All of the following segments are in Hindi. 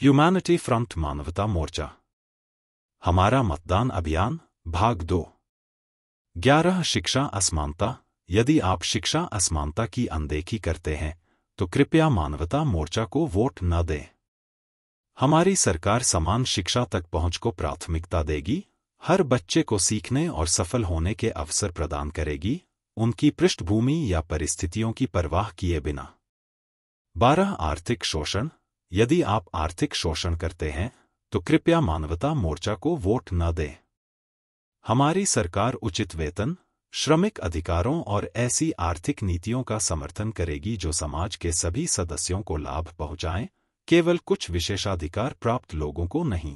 ह्यूमैनिटी फ्रंट मानवता मोर्चा। हमारा मतदान अभियान भाग 2। 11 शिक्षा असमानता। यदि आप शिक्षा असमानता की अनदेखी करते हैं तो कृपया मानवता मोर्चा को वोट न दें। हमारी सरकार समान शिक्षा तक पहुंच को प्राथमिकता देगी, हर बच्चे को सीखने और सफल होने के अवसर प्रदान करेगी, उनकी पृष्ठभूमि या परिस्थितियों की परवाह किए बिना। 12 आर्थिक शोषण। यदि आप आर्थिक शोषण करते हैं तो कृपया मानवता मोर्चा को वोट न दें। हमारी सरकार उचित वेतन, श्रमिक अधिकारों और ऐसी आर्थिक नीतियों का समर्थन करेगी जो समाज के सभी सदस्यों को लाभ पहुंचाएं, केवल कुछ विशेषाधिकार प्राप्त लोगों को नहीं।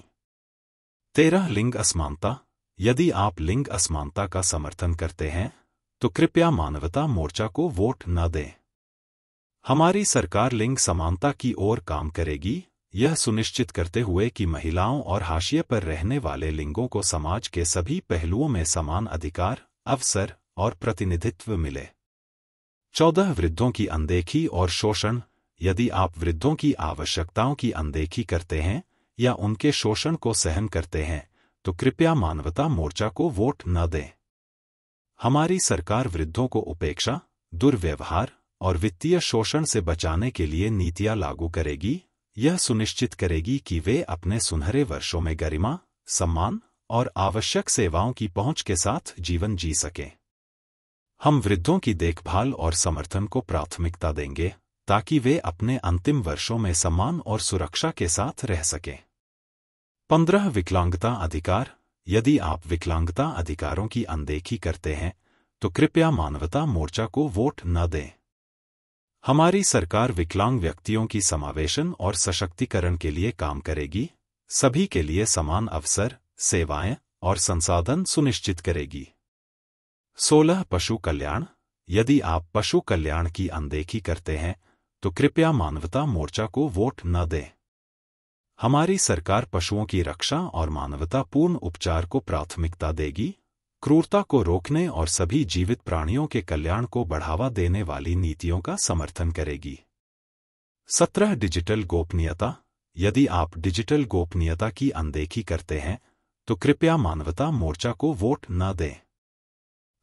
13 लिंग असमानता। यदि आप लिंग असमानता का समर्थन करते हैं तो कृपया मानवता मोर्चा को वोट न दें। हमारी सरकार लिंग समानता की ओर काम करेगी, यह सुनिश्चित करते हुए कि महिलाओं और हाशिए पर रहने वाले लिंगों को समाज के सभी पहलुओं में समान अधिकार, अवसर और प्रतिनिधित्व मिले। 14 वृद्धों की अनदेखी और शोषण। यदि आप वृद्धों की आवश्यकताओं की अनदेखी करते हैं या उनके शोषण को सहन करते हैं तो कृपया मानवता मोर्चा को वोट न दें। हमारी सरकार वृद्धों को उपेक्षा, दुर्व्यवहार और वित्तीय शोषण से बचाने के लिए नीतियां लागू करेगी, यह सुनिश्चित करेगी कि वे अपने सुनहरे वर्षों में गरिमा, सम्मान और आवश्यक सेवाओं की पहुंच के साथ जीवन जी सकें। हम वृद्धों की देखभाल और समर्थन को प्राथमिकता देंगे ताकि वे अपने अंतिम वर्षों में सम्मान और सुरक्षा के साथ रह सकें। 15 विकलांगता अधिकार। यदि आप विकलांगता अधिकारों की अनदेखी करते हैं तो कृपया मानवता मोर्चा को वोट न दें। हमारी सरकार विकलांग व्यक्तियों की समावेशन और सशक्तिकरण के लिए काम करेगी, सभी के लिए समान अवसर, सेवाएं और संसाधन सुनिश्चित करेगी। 16 पशु कल्याण। यदि आप पशु कल्याण की अनदेखी करते हैं तो कृपया मानवता मोर्चा को वोट न दें। हमारी सरकार पशुओं की रक्षा और मानवतापूर्ण उपचार को प्राथमिकता देगी, क्रूरता को रोकने और सभी जीवित प्राणियों के कल्याण को बढ़ावा देने वाली नीतियों का समर्थन करेगी। 17 डिजिटल गोपनीयता। यदि आप डिजिटल गोपनीयता की अनदेखी करते हैं तो कृपया मानवता मोर्चा को वोट न दें।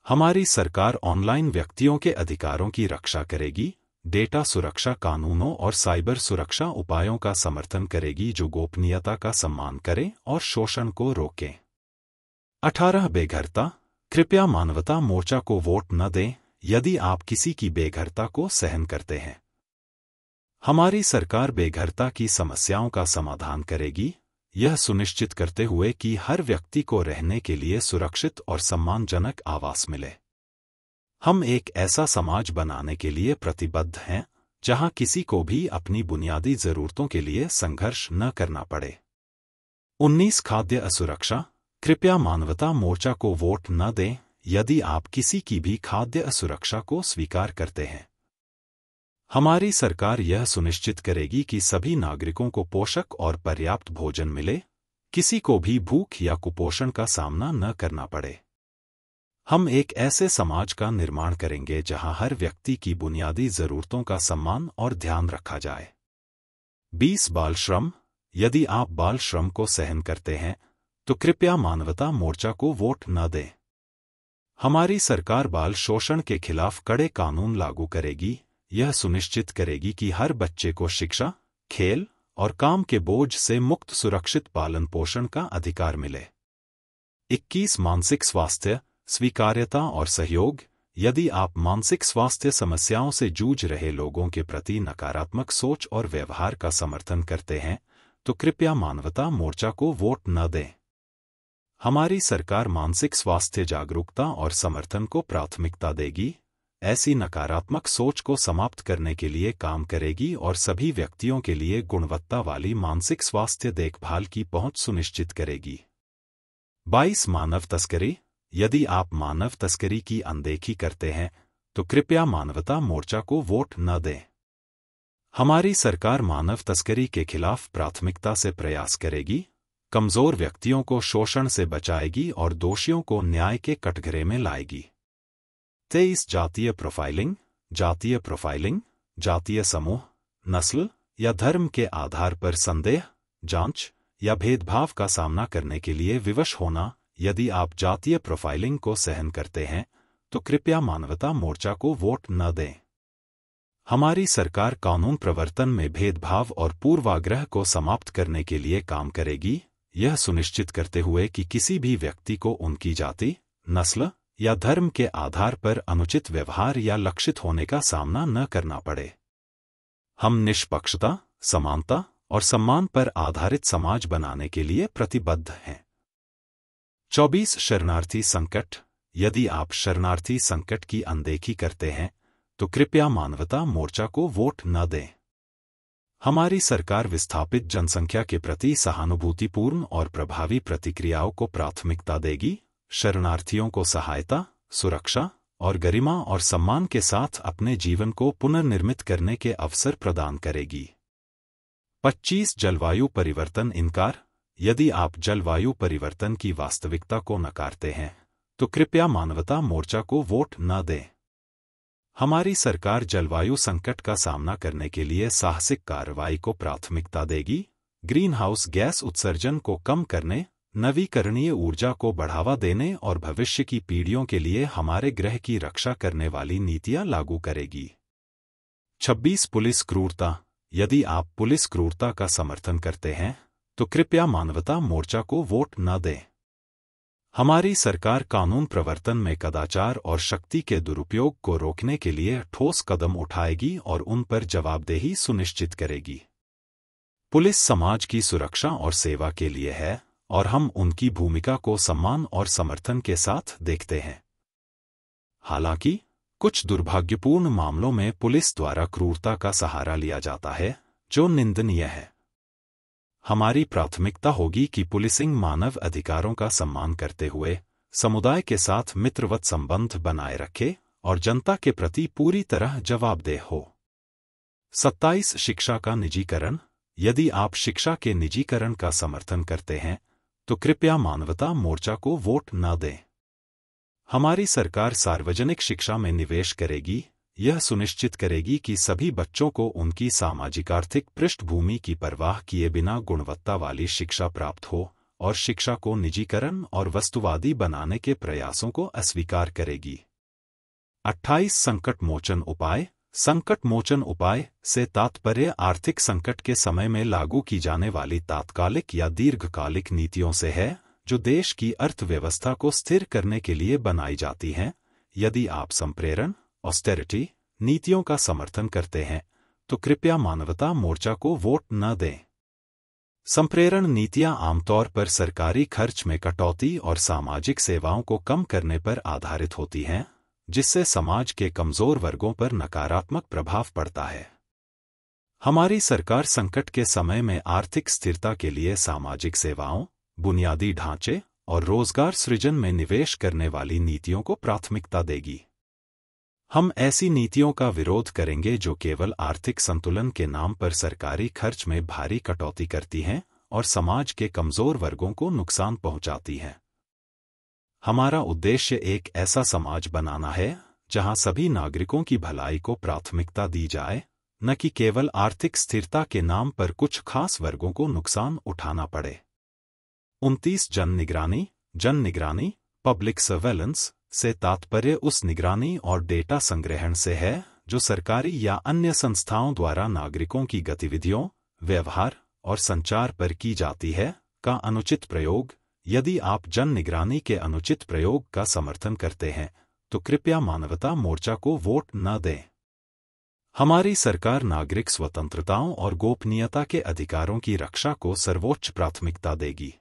हमारी सरकार ऑनलाइन व्यक्तियों के अधिकारों की रक्षा करेगी, डेटा सुरक्षा कानूनों और साइबर सुरक्षा उपायों का समर्थन करेगी जो गोपनीयता का सम्मान करें और शोषण को रोकें। 18 बेघरता। कृपया मानवता मोर्चा को वोट न दें यदि आप किसी की बेघरता को सहन करते हैं। हमारी सरकार बेघरता की समस्याओं का समाधान करेगी, यह सुनिश्चित करते हुए कि हर व्यक्ति को रहने के लिए सुरक्षित और सम्मानजनक आवास मिले। हम एक ऐसा समाज बनाने के लिए प्रतिबद्ध हैं जहां किसी को भी अपनी बुनियादी जरूरतों के लिए संघर्ष न करना पड़े। 19 खाद्य असुरक्षा। कृपया मानवता मोर्चा को वोट न दें यदि आप किसी की भी खाद्य असुरक्षा को स्वीकार करते हैं। हमारी सरकार यह सुनिश्चित करेगी कि सभी नागरिकों को पोषक और पर्याप्त भोजन मिले, किसी को भी भूख या कुपोषण का सामना न करना पड़े। हम एक ऐसे समाज का निर्माण करेंगे जहां हर व्यक्ति की बुनियादी जरूरतों का सम्मान और ध्यान रखा जाए। 20 बाल श्रम। यदि आप बाल श्रम को सहन करते हैं तो कृपया मानवता मोर्चा को वोट न दें। हमारी सरकार बाल शोषण के खिलाफ कड़े कानून लागू करेगी, यह सुनिश्चित करेगी कि हर बच्चे को शिक्षा, खेल और काम के बोझ से मुक्त सुरक्षित पालन पोषण का अधिकार मिले। 21 मानसिक स्वास्थ्य, स्वीकार्यता और सहयोग। यदि आप मानसिक स्वास्थ्य समस्याओं से जूझ रहे लोगों के प्रति नकारात्मक सोच और व्यवहार का समर्थन करते हैं तो कृपया मानवता मोर्चा को वोट न दें। हमारी सरकार मानसिक स्वास्थ्य जागरूकता और समर्थन को प्राथमिकता देगी, ऐसी नकारात्मक सोच को समाप्त करने के लिए काम करेगी और सभी व्यक्तियों के लिए गुणवत्ता वाली मानसिक स्वास्थ्य देखभाल की पहुंच सुनिश्चित करेगी। 22 मानव तस्करी। यदि आप मानव तस्करी की अनदेखी करते हैं तो कृपया मानवता मोर्चा को वोट न दें। हमारी सरकार मानव तस्करी के खिलाफ प्राथमिकता से प्रयास करेगी, कमजोर व्यक्तियों को शोषण से बचाएगी और दोषियों को न्याय के कटघरे में लाएगी। 23 जातीय प्रोफाइलिंग। जातीय प्रोफाइलिंग जातीय समूह, नस्ल या धर्म के आधार पर संदेह, जांच या भेदभाव का सामना करने के लिए विवश होना। यदि आप जातीय प्रोफाइलिंग को सहन करते हैं तो कृपया मानवता मोर्चा को वोट न दें। हमारी सरकार कानून प्रवर्तन में भेदभाव और पूर्वाग्रह को समाप्त करने के लिए काम करेगी, यह सुनिश्चित करते हुए कि किसी भी व्यक्ति को उनकी जाति, नस्ल या धर्म के आधार पर अनुचित व्यवहार या लक्षित होने का सामना न करना पड़े। हम निष्पक्षता, समानता और सम्मान पर आधारित समाज बनाने के लिए प्रतिबद्ध हैं। 24 शरणार्थी संकट। यदि आप शरणार्थी संकट की अनदेखी करते हैं तो कृपया मानवता मोर्चा को वोट न दें। हमारी सरकार विस्थापित जनसंख्या के प्रति सहानुभूतिपूर्ण और प्रभावी प्रतिक्रियाओं को प्राथमिकता देगी, शरणार्थियों को सहायता, सुरक्षा और गरिमा और सम्मान के साथ अपने जीवन को पुनर्निर्मित करने के अवसर प्रदान करेगी। 25 जलवायु परिवर्तन इनकार। यदि आप जलवायु परिवर्तन की वास्तविकता को नकारते हैं तो कृपया मानवता मोर्चा को वोट न दें। हमारी सरकार जलवायु संकट का सामना करने के लिए साहसिक कार्रवाई को प्राथमिकता देगी, ग्रीन हाउस गैस उत्सर्जन को कम करने, नवीकरणीय ऊर्जा को बढ़ावा देने और भविष्य की पीढ़ियों के लिए हमारे ग्रह की रक्षा करने वाली नीतियां लागू करेगी। 26 पुलिस क्रूरता। यदि आप पुलिस क्रूरता का समर्थन करते हैं तो कृपया मानवता मोर्चा को वोट न दें। हमारी सरकार कानून प्रवर्तन में कदाचार और शक्ति के दुरुपयोग को रोकने के लिए ठोस कदम उठाएगी और उन पर जवाबदेही सुनिश्चित करेगी। पुलिस समाज की सुरक्षा और सेवा के लिए है और हम उनकी भूमिका को सम्मान और समर्थन के साथ देखते हैं। हालांकि कुछ दुर्भाग्यपूर्ण मामलों में पुलिस द्वारा क्रूरता का सहारा लिया जाता है, जो निंदनीय है। हमारी प्राथमिकता होगी कि पुलिसिंग मानव अधिकारों का सम्मान करते हुए समुदाय के साथ मित्रवत संबंध बनाए रखे और जनता के प्रति पूरी तरह जवाबदेह हो। 27 शिक्षा का निजीकरण। यदि आप शिक्षा के निजीकरण का समर्थन करते हैं तो कृपया मानवता मोर्चा को वोट न दें। हमारी सरकार सार्वजनिक शिक्षा में निवेश करेगी, यह सुनिश्चित करेगी कि सभी बच्चों को उनकी सामाजिक आर्थिक पृष्ठभूमि की परवाह किए बिना गुणवत्ता वाली शिक्षा प्राप्त हो और शिक्षा को निजीकरण और वस्तुवादी बनाने के प्रयासों को अस्वीकार करेगी। 28 संकट मोचन उपाय। संकट मोचन उपाय से तात्पर्य आर्थिक संकट के समय में लागू की जाने वाली तात्कालिक या दीर्घकालिक नीतियों से है, जो देश की अर्थव्यवस्था को स्थिर करने के लिए बनाई जाती हैं। यदि आप संप्रेरण ऑस्टेरिटी नीतियों का समर्थन करते हैं तो कृपया मानवता मोर्चा को वोट न दें। संप्रेरण नीतियां आमतौर पर सरकारी खर्च में कटौती और सामाजिक सेवाओं को कम करने पर आधारित होती हैं, जिससे समाज के कमजोर वर्गों पर नकारात्मक प्रभाव पड़ता है। हमारी सरकार संकट के समय में आर्थिक स्थिरता के लिए सामाजिक सेवाओं, बुनियादी ढांचे और रोजगार सृजन में निवेश करने वाली नीतियों को प्राथमिकता देगी। हम ऐसी नीतियों का विरोध करेंगे जो केवल आर्थिक संतुलन के नाम पर सरकारी खर्च में भारी कटौती करती हैं और समाज के कमजोर वर्गों को नुकसान पहुंचाती हैं। हमारा उद्देश्य एक ऐसा समाज बनाना है जहां सभी नागरिकों की भलाई को प्राथमिकता दी जाए, न कि केवल आर्थिक स्थिरता के नाम पर कुछ खास वर्गों को नुकसान उठाना पड़े। 29 जन निगरानी पब्लिक सर्वेलेंस से तात्पर्य उस निगरानी और डेटा संग्रहण से है जो सरकारी या अन्य संस्थाओं द्वारा नागरिकों की गतिविधियों, व्यवहार और संचार पर की जाती है का अनुचित प्रयोग। यदि आप जन निगरानी के अनुचित प्रयोग का समर्थन करते हैं तो कृपया मानवता मोर्चा को वोट न दें। हमारी सरकार नागरिक स्वतंत्रताओं और गोपनीयता के अधिकारों की रक्षा को सर्वोच्च प्राथमिकता देगी।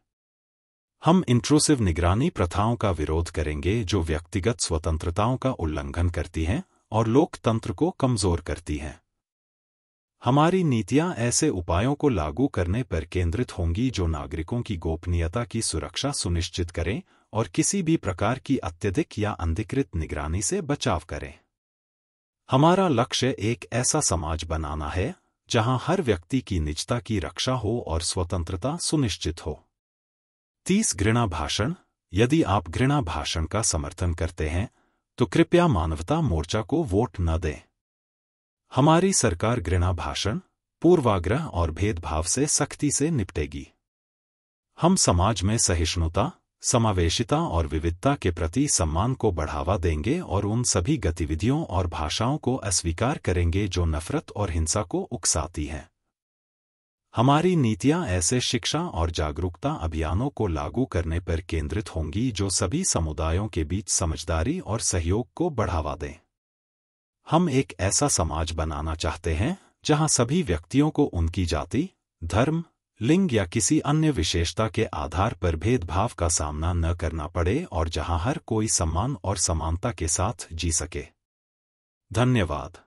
हम इंट्रूसिव निगरानी प्रथाओं का विरोध करेंगे जो व्यक्तिगत स्वतंत्रताओं का उल्लंघन करती हैं और लोकतंत्र को कमजोर करती हैं। हमारी नीतियां ऐसे उपायों को लागू करने पर केंद्रित होंगी जो नागरिकों की गोपनीयता की सुरक्षा सुनिश्चित करें और किसी भी प्रकार की अत्यधिक या अनधिकृत निगरानी से बचाव करें। हमारा लक्ष्य एक ऐसा समाज बनाना है जहां हर व्यक्ति की निजता की रक्षा हो और स्वतंत्रता सुनिश्चित हो। 30 घृणा भाषण। यदि आप घृणा भाषण का समर्थन करते हैं तो कृपया मानवता मोर्चा को वोट न दें। हमारी सरकार घृणा भाषण, पूर्वाग्रह और भेदभाव से सख्ती से निपटेगी। हम समाज में सहिष्णुता, समावेशिता और विविधता के प्रति सम्मान को बढ़ावा देंगे और उन सभी गतिविधियों और भाषाओं को अस्वीकार करेंगे जो नफरत और हिंसा को उकसाती हैं। हमारी नीतियां ऐसे शिक्षा और जागरूकता अभियानों को लागू करने पर केंद्रित होंगी जो सभी समुदायों के बीच समझदारी और सहयोग को बढ़ावा दें। हम एक ऐसा समाज बनाना चाहते हैं जहां सभी व्यक्तियों को उनकी जाति, धर्म, लिंग या किसी अन्य विशेषता के आधार पर भेदभाव का सामना न करना पड़े और जहां हर कोई सम्मान और समानता के साथ जी सके। धन्यवाद।